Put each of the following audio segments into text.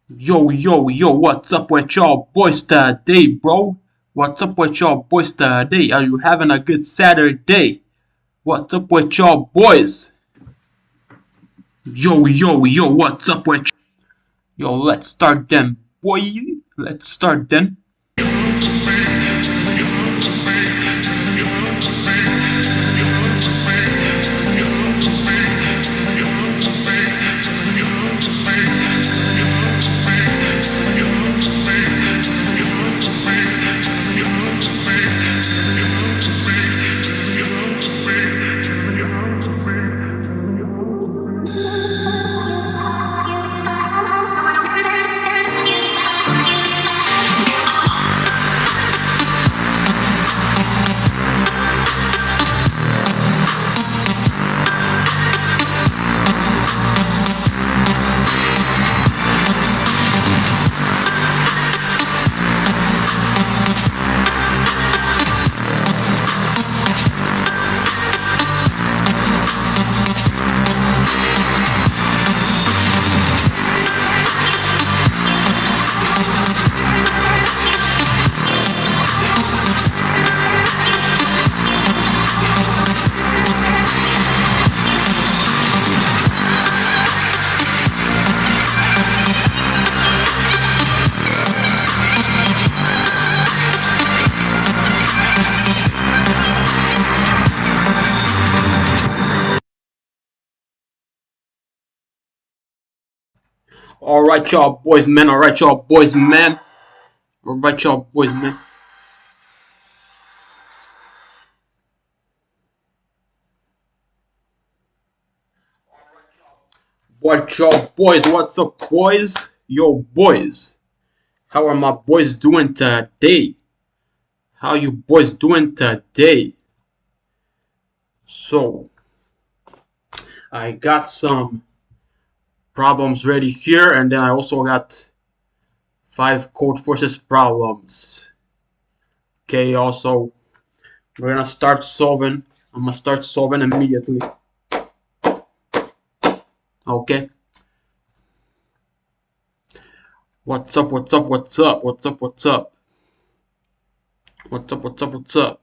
Yo, what's up with y'all boys today, bro? What's up with y'all boys today? Are you having a good Saturday? What's up with y'all boys? Yo, what's up with yo? Let's start then, boy. Let's start then. All right, y'all boys, man. All right, y'all boys, man. All right, y'all boys, man. What y'all boys? What's up, boys? Yo, boys. How are my boys doing today? How you boys doing today? So, I got some problems ready here, and then I also got 5 code forces problems. Okay, also, we're gonna start solving. I'm gonna start solving immediately. Okay. What's up? What's up? What's up? What's up? What's up? What's up? What's up? What's up?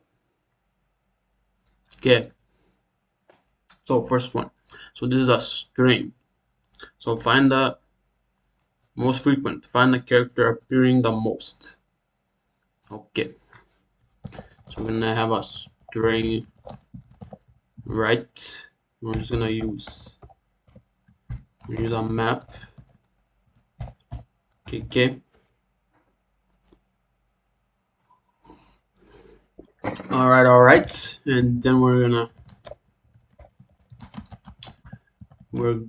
Okay. So first one. So this is a string. So find the most frequent. Find the character appearing the most. Okay. So we're gonna have a string, right? We're just gonna use a map. Okay. All right. And then we're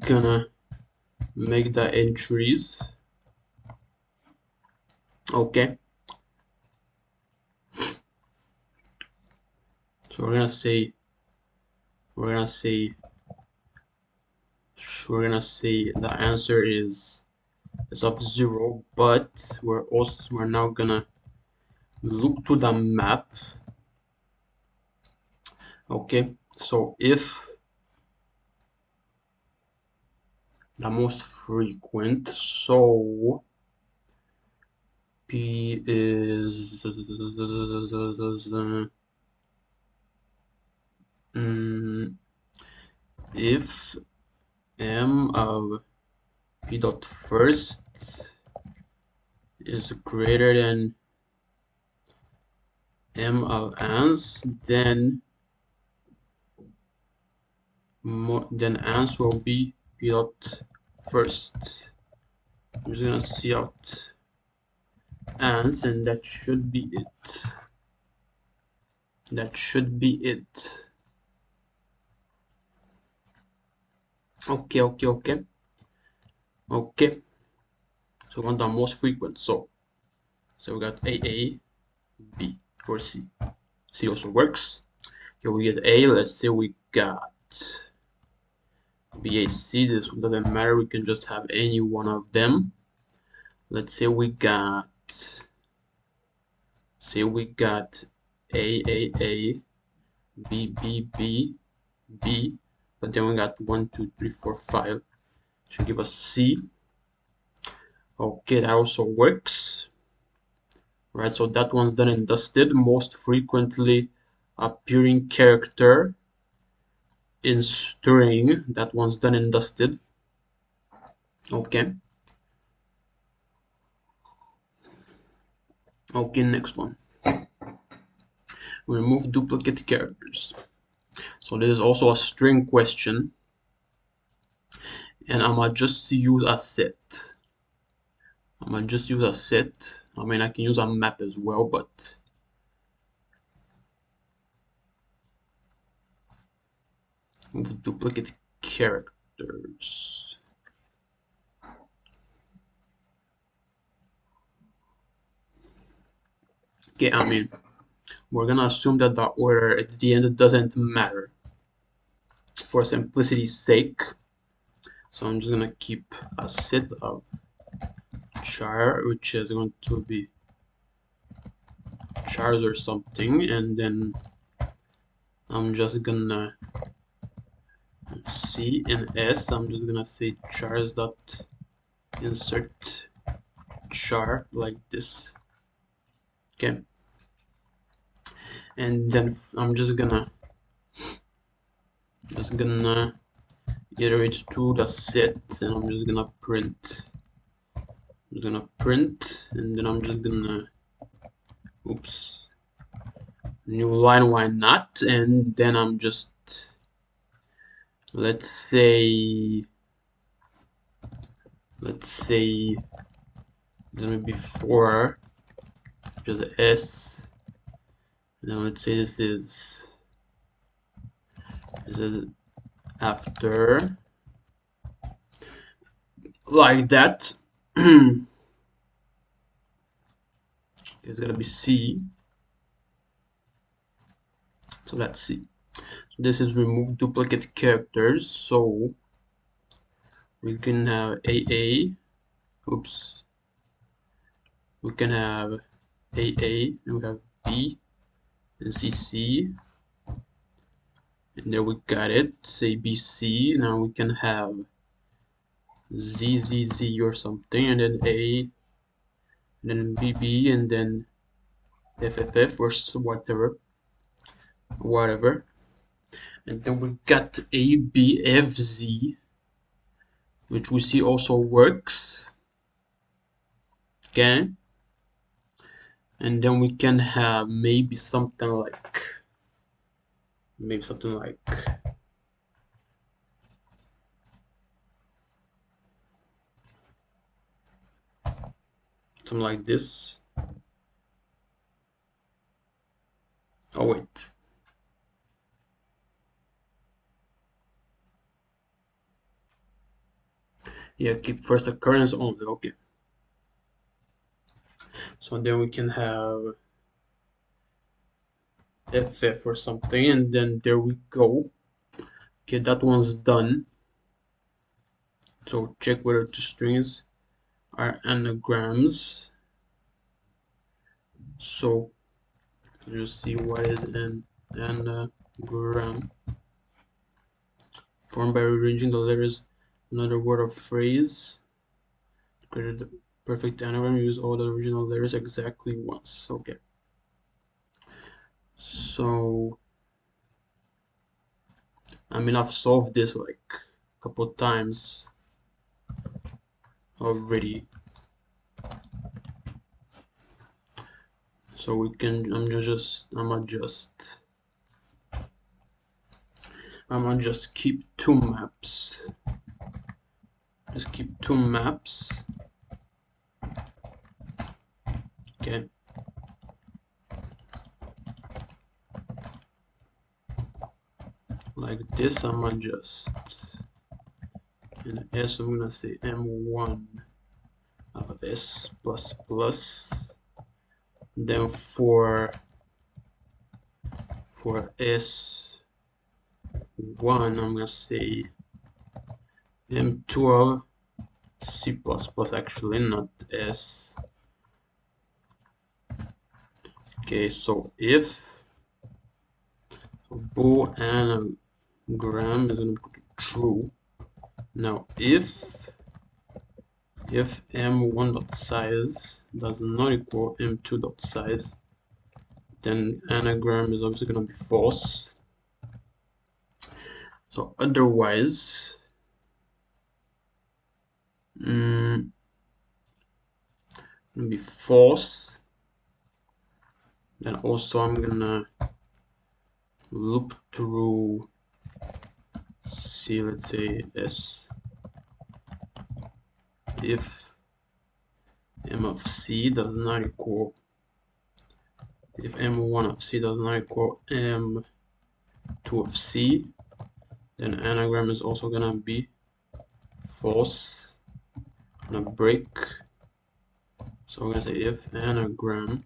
gonna make the entries. Okay. So we're gonna say the answer is of 0, but we're now gonna look to the map. Okay, so if the most frequent, so P is if M of P dot first is greater than M of ans, then ans will be P dot first. I'm just gonna see out ans, and that should be it. That should be it. Okay. So we want the most frequent. So we got A, B, or C. C also works. Here we get A. Let's say we got B, A, C. This one doesn't matter. We can just have any one of them. Let's say we got A, B, B, but then we got 1, 2, 3, 4, 5. Should give us C. Okay, that also works. Right, so that one's done and dusted. Most frequently appearing character in string. That one's done and dusted. Okay. Okay, next one. Remove duplicate characters. So this is also a string question. And I'm gonna just use a set. I mean, I can use a map as well, but with duplicate characters. Okay, I mean, we're gonna assume that the order at the end doesn't matter for simplicity's sake. So I'm just gonna keep a set of char, which is going to be chars or something, and then I'm just gonna C and S. I'm just gonna say chars dot insert char like this. Okay, and then I'm just gonna iterate through the set, and I'm just gonna print. And then I'm just gonna oops, new line, why not? And then I'm just, let's say then before just S, and then let's say this is after, like that. It's gonna be C. So let's see. This is remove duplicate characters. So we can have AA. Oops. We can have AA, and we have B and CC. And there we got it. Say BC. Now we can have ZZZ or something, and then A, and then BB, and then FFF or whatever. And then we got ABFZ, which we see also works. Okay. And then we can have maybe something like this. Oh wait. Yeah, keep first occurrence only. Okay. So then we can have FF or something, and then there we go. Okay, that one's done. So check whether two strings are anagrams. So you see what is an anagram. Formed by rearranging the letters another word or phrase. To create the perfect anagram, use all the original letters exactly once. Okay. So I mean, I've solved this like a couple times already. So we can, I'm gonna just keep two maps. Just keep two maps. Okay. Like this, I'm gonna just, in S, I'm gonna say M1 of S plus plus. Then for S1, I'm gonna say M12 C++, actually, not S. Okay, so if bool anagram is going to be true. Now if if m1.size does not equal m2.size, then anagram is obviously going to be false. So otherwise, going to be false. Then also I'm gonna loop through C, let's say S, if m of C does not equal, if m1 of C does not equal m2 of C, then anagram is also gonna be false. I'm gonna break. So we're gonna say if anagram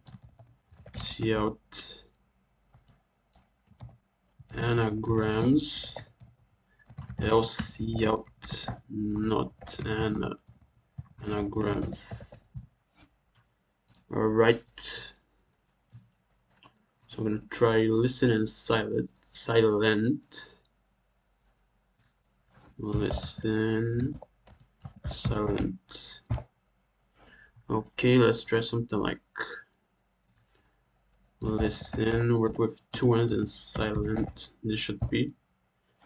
cout anagrams else cout not anagram. Alright. So I'm gonna try listen and silent. Listen, silent. Okay, let's try something like listen, work with two ends and silent. This should be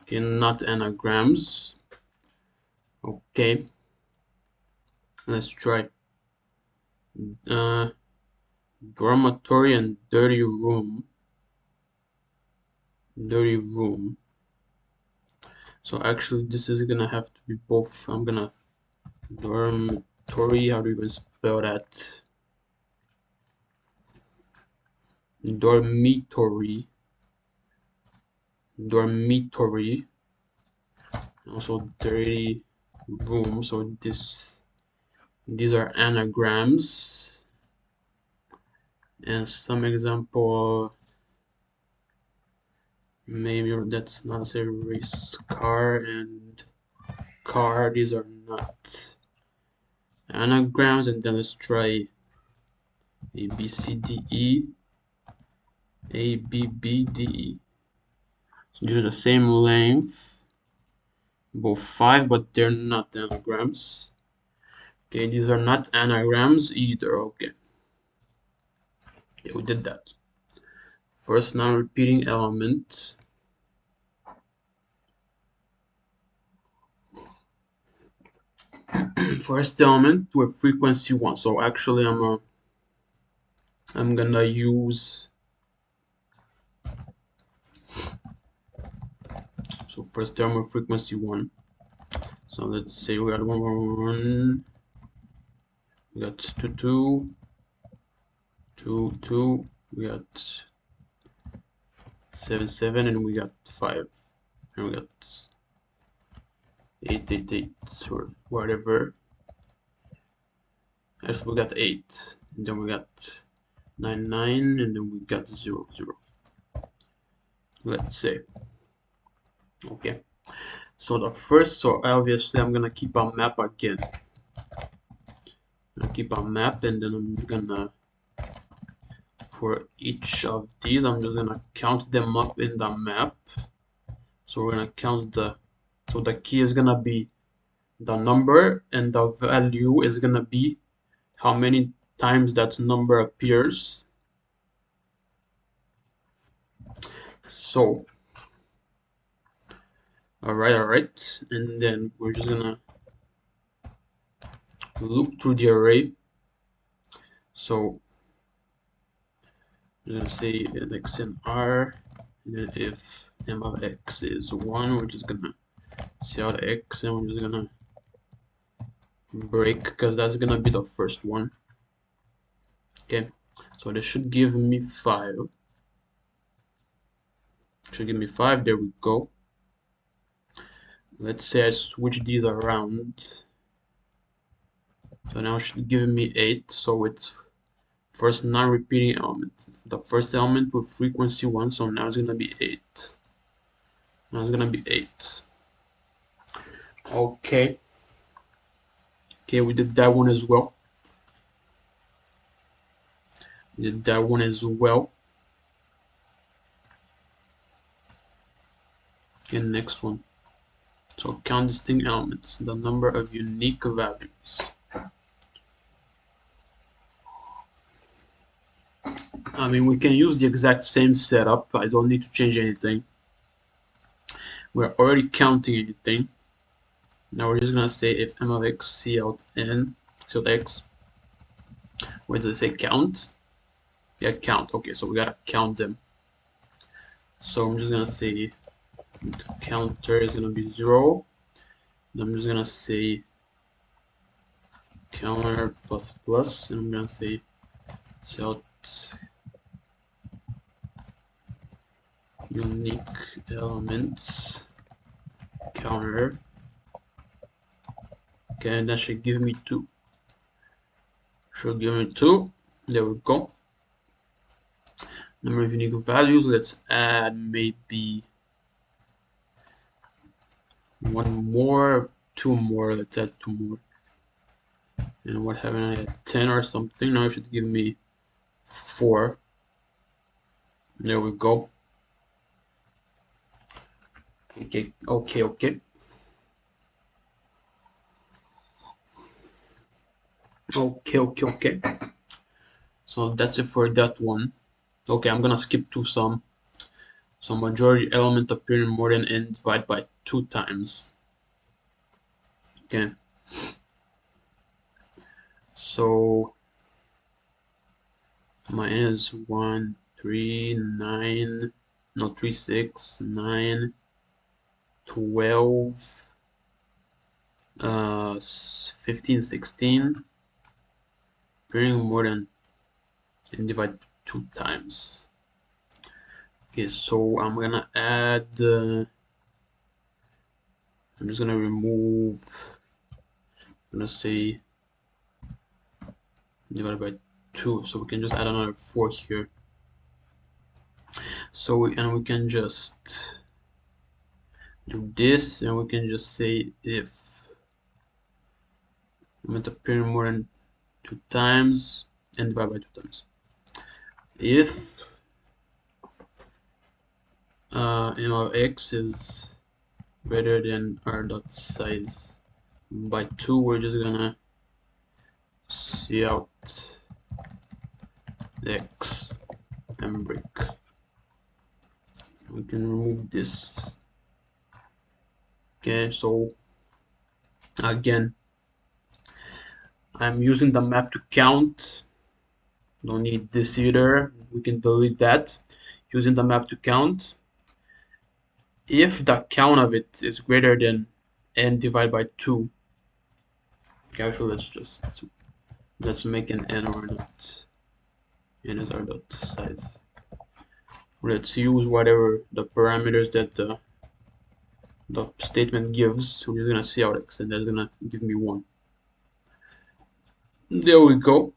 okay, not anagrams. Okay, let's try dormitory and dirty room. Dirty room. So actually this is gonna have to be both. I'm gonna dormitory, how do you even spell that? Dormitory, also dirty room. So these are anagrams, and some example, maybe that's not say race car and car, these are not anagrams. And then let's try A B C D E, A B B D E. So these are the same length, both 5, but they're not anagrams. Okay, these are not anagrams either. Okay, yeah, we did that. First non-repeating element. First element with frequency 1. So actually I'm gonna use, so first term with frequency 1. So let's say we got 1 1 1, we got 2 2 2 2, we got 7 7, and we got 5, and we got 8 8 8, or whatever. Actually we got 8, and then we got 9 9, and then we got 0 0, let's say. Okay, so the first, so obviously I'm gonna keep a map again. I'll keep a map, and then I'm gonna, for each of these, I'm just gonna count them up in the map. So we're gonna count so the key is gonna be the number, and the value is gonna be how many times that number appears. So all right, and then we're just gonna loop through the array. So we're gonna say x in R, and then if m of x is 1, we're just gonna see out x, and we're just gonna break, because that's gonna be the first one. Okay, so this should give me 5. Should give me 5. There we go. Let's say I switch these around. So now it should give me 8. So it's first non-repeating element. The first element with frequency 1. So now it's gonna be 8. Now it's gonna be 8. Okay. Okay, we did that one as well. We did that one as well. Okay, next one. So count distinct elements, the number of unique values. I mean, we can use the exact same setup. I don't need to change anything. We're already counting anything. Now we're just gonna say if m of x c out n till x. Where does it say count? Yeah, count. Okay, so we gotta count them. So I'm just gonna say the counter is gonna be 0. Then I'm just gonna say counter plus plus, and I'm gonna say out unique elements counter. Okay, and that should give me 2. Should give me 2. There we go. Number of unique values. Let's add maybe 1 more, 2 more. Let's add 2 more. And what haven't I had 10 or something? Now it should give me 4. There we go. Okay. Okay. So that's it for that one. Okay, I'm gonna skip to some majority element appearing more than n divided by 2 times. Okay. So my n is 1, 3, 9, no 3, 6, 9, 12, 15, 16, appearing more than n divided 2 times. Okay, so I'm gonna add, I'm just gonna remove, I'm gonna say divided by 2, so we can just add another 4 here. So we can just do this, and we can just say if element appearing more than 2 times and divide by 2 times. If m of x is greater than r dot size by 2, we're just gonna see out x and break. We can remove this. Okay, so again, I'm using the map to count. Don't need this either. We can delete that. Using the map to count. If the count of it is greater than n divided by 2, okay, actually let's make an n or not. N is our dot size. Let's use whatever the parameters that the statement gives. So we're just gonna see out x, and that's gonna give me 1. There we go.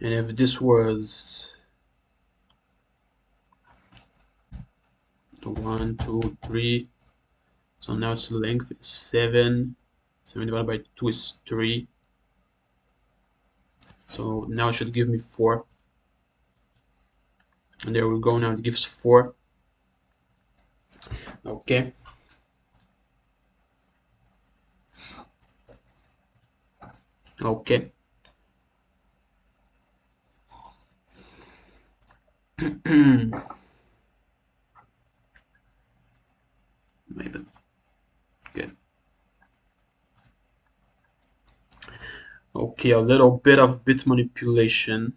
And if this was 1, 2, 3, so now its length is 7. 7 divided by 2 is 3. So now it should give me 4. And there we go. Now it gives 4. Okay. Okay. Maybe. Good. Okay, a little bit of bit manipulation.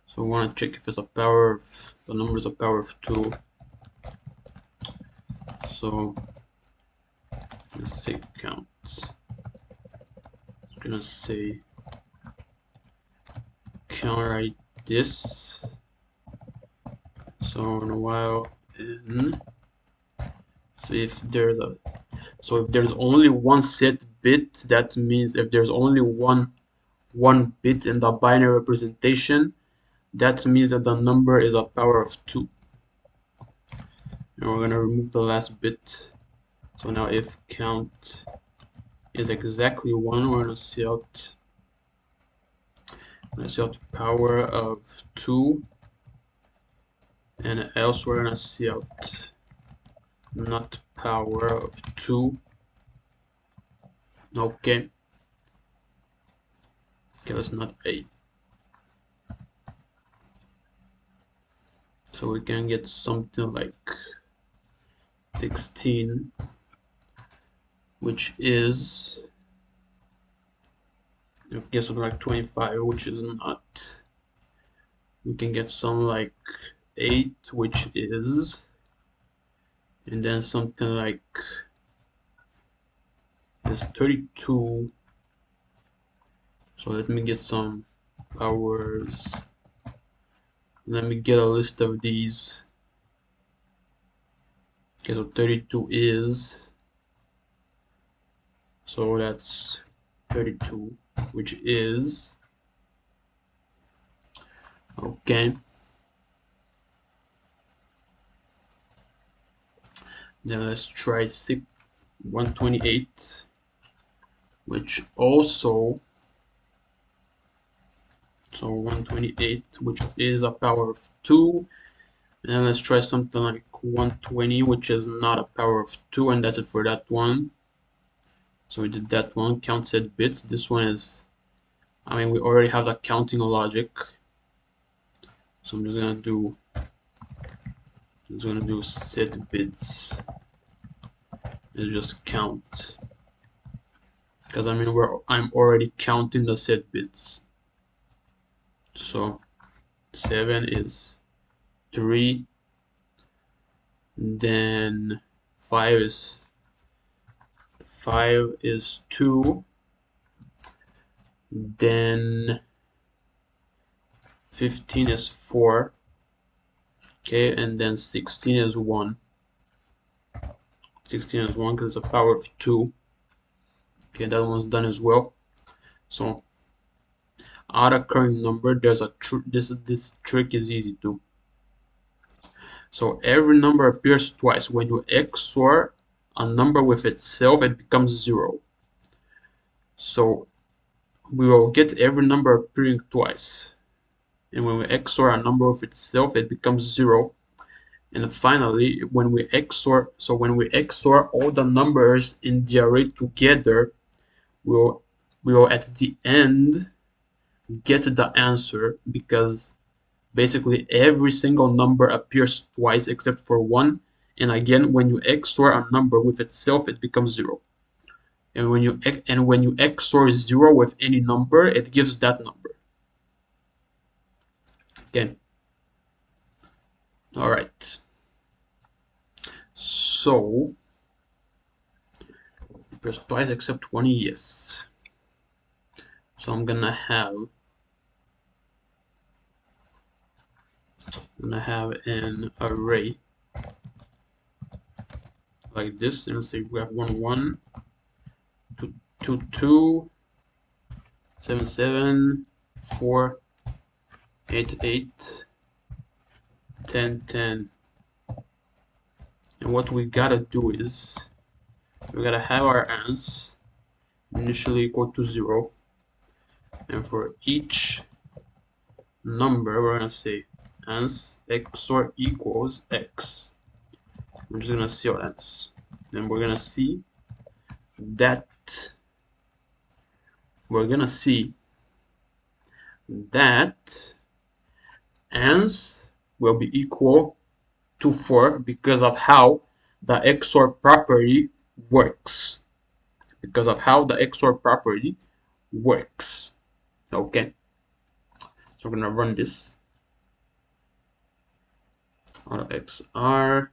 So we want to check if it's a power of, the number is a power of 2. So let's say count. I'm gonna say counterwrite this. So in a while, n. So if there's only one set bit, that means if there's only one bit in the binary representation, that means that the number is a power of 2. And we're gonna remove the last bit. So now if count is exactly 1, we're gonna see out power of 2, and else we're gonna see out not power of 2. Okay. Okay, that's not 8. So we can get something like 16, which is, I guess, something like 25, which is not. We can get something like 8, which is, and then something like this 32. So let me get some powers. Let me get a list of these. Okay, so 32 is, so that's 32, which is, okay. Then let's try 128, which also, so 128, which is a power of 2. And then let's try something like 120, which is not a power of 2, and that's it for that one. So we did that one, count set bits. This one is, I mean, we already have the counting logic. So I'm just gonna do set bits and just count. Because I mean I'm already counting the set bits. So 7 is 3, then 5 is 2, then 15 is 4, okay, and then 16 is 1. 16 is 1 because it's a power of 2. Okay, that one's done as well. So odd occurring number, there's a this trick is easy too. So every number appears twice. When you XOR a number with itself, it becomes 0. So we will get every number appearing twice. And when we XOR a number with itself, it becomes 0. And finally, when we XOR all the numbers in the array together, we will at the end get the answer, because basically every single number appears twice except for 1. And again, when you XOR a number with itself, it becomes 0. And when you XOR 0 with any number, it gives that number. Okay. All right. So press twice except 1, yes. So I'm gonna have an array like this, and let's say we have 1 1 2 2 2 7 7 4 8 8 10 10. And what we gotta do is we gotta have our ans initially equal to 0, and for each number we're gonna say ans XOR equals x. We're just gonna see our ans, and we're gonna see that ans will be equal to 4 because of how the XOR property works. Okay, so we're gonna run this auto XR.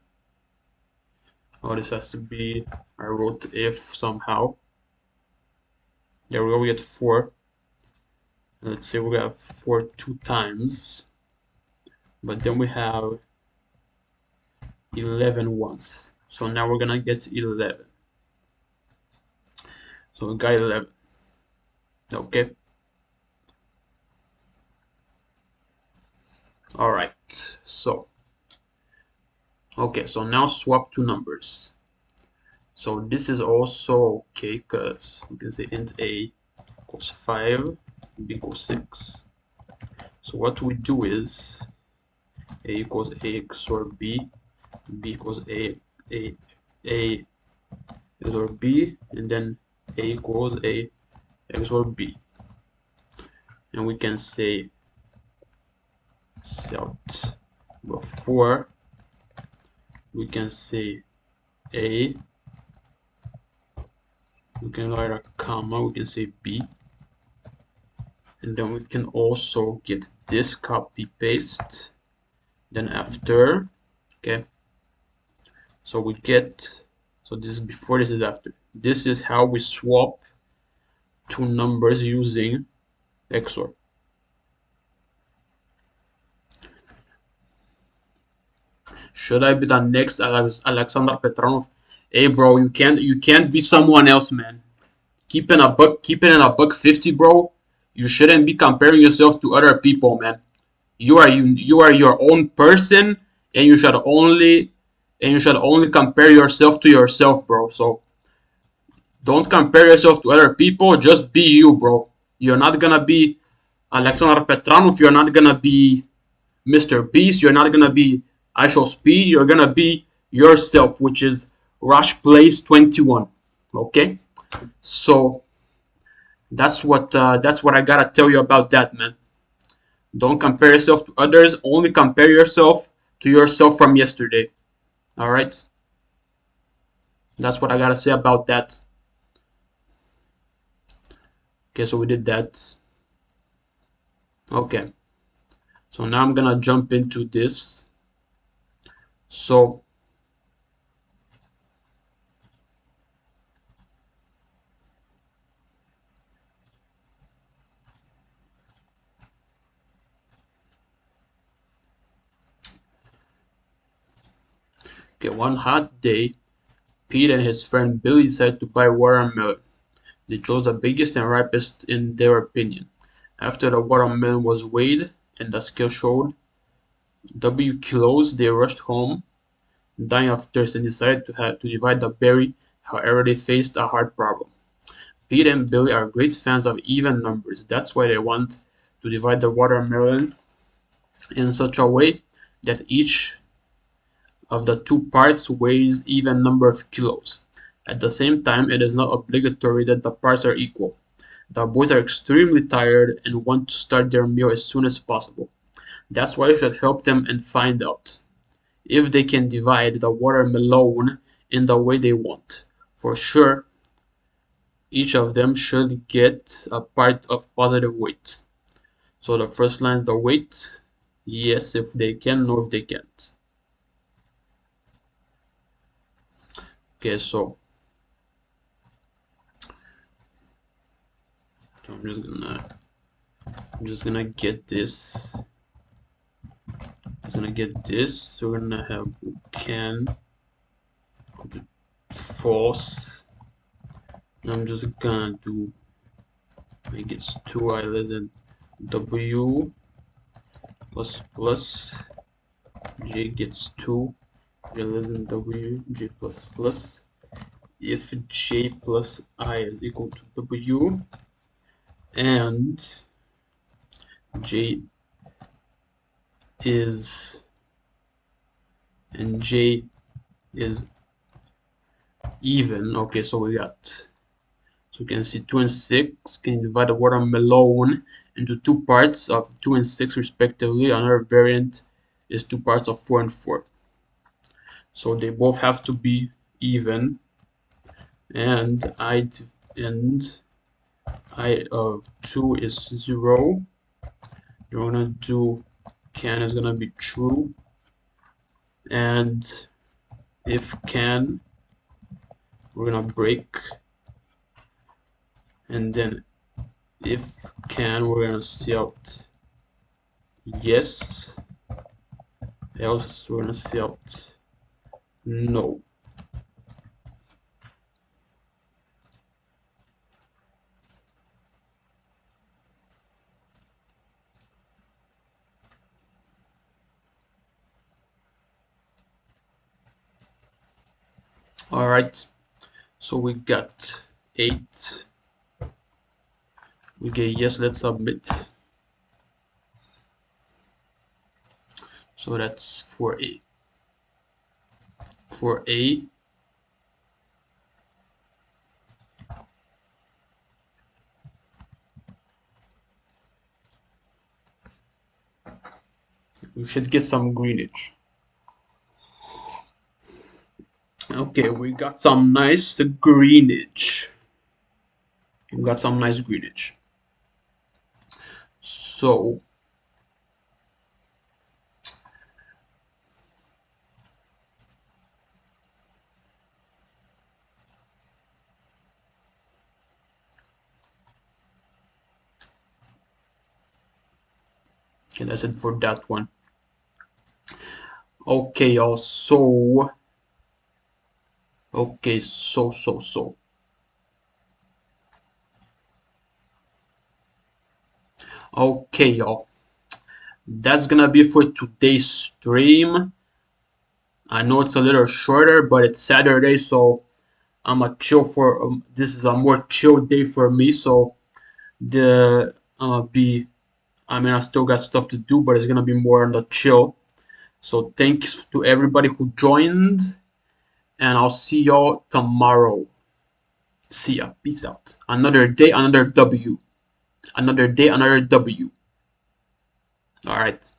Oh, this has to be, I wrote if somehow. There we go, we get 4. Let's say we're gonna have 4 2 times, but then we have 11 once. So now we're gonna get 11. So we got 11. Okay. All right. So okay. So now swap two numbers. So this is also okay because we can say int a equals 5, b equals 6. So what we do is a equals a XOR b, b equals a XOR b, and then A equals A XOR B. And we can say out before we can say A, we can write a comma, we can say B, and then we can also get this copy paste, then after, okay, so we get, so this is before, this is after. This is how we swap two numbers using XOR. Should I be the next Alexander Petranov? Hey bro, you can't be someone else, man. Keeping in a buck 50, bro. You shouldn't be comparing yourself to other people, man. You are your own person, and you should only compare yourself to yourself, bro. So don't compare yourself to other people. Just be you, bro. You're not gonna be Alexander Petranov. You're not gonna be Mr. Beast. You're not gonna be I Shall Speed. You're gonna be yourself, which is Rush Plays 21. Okay, so that's what I gotta tell you about that, man. Don't compare yourself to others. Only compare yourself to yourself from yesterday. All right, that's what I gotta say about that. Okay, so we did that. Okay, so now I'm gonna jump into this. So okay, one hot day, Pete and his friend Billy decided to buy watermelon. They chose the biggest and ripest in their opinion. After the watermelon was weighed and the scale showed W kilos, they rushed home, dying of thirst, and decided to divide the berry. However, they faced a hard problem. Pete and Billy are great fans of even numbers. That's why they want to divide the watermelon in such a way that each of the two parts weighs even number of kilos. At the same time, it is not obligatory that the parts are equal. The boys are extremely tired and want to start their meal as soon as possible. That's why you should help them and find out if they can divide the watermelon in the way they want. For sure, each of them should get a part of positive weight. So the first line is the weight. Yes, if they can, no, if they can't. Okay, so I'm just gonna get this. I'm gonna get this. So we're gonna have can false. And I'm just gonna do I guess 2I less than W plus plus J gets 2 J less than W J plus plus if J plus I is equal to W and J is and J is even. Okay, so we got, so you can see 2 and 6 can divide the watermelon into two parts of 2 and 6 respectively. Another variant is two parts of 4 and 4. So they both have to be even, and I of 2 is 0. You're gonna do can is gonna be true, and if can, we're gonna break, and then if can, we're gonna see out yes, else we're gonna see out no. All right, so we got 8. We get yes, let's submit. So that's for A. For A, We should get some greenage. Okay, we got some nice greenage. We got some nice greenage. So okay, that's it for that one. Okay, y'all. So okay, so okay, y'all. That's gonna be for today's stream. I know it's a little shorter, but it's Saturday, so I'm a chill for this is a more chill day for me. So the be I mean I still got stuff to do, but it's gonna be more on the chill. So thanks to everybody who joined, and I'll see y'all tomorrow. See ya. Peace out. Another day, another W. Another day, another W. All right.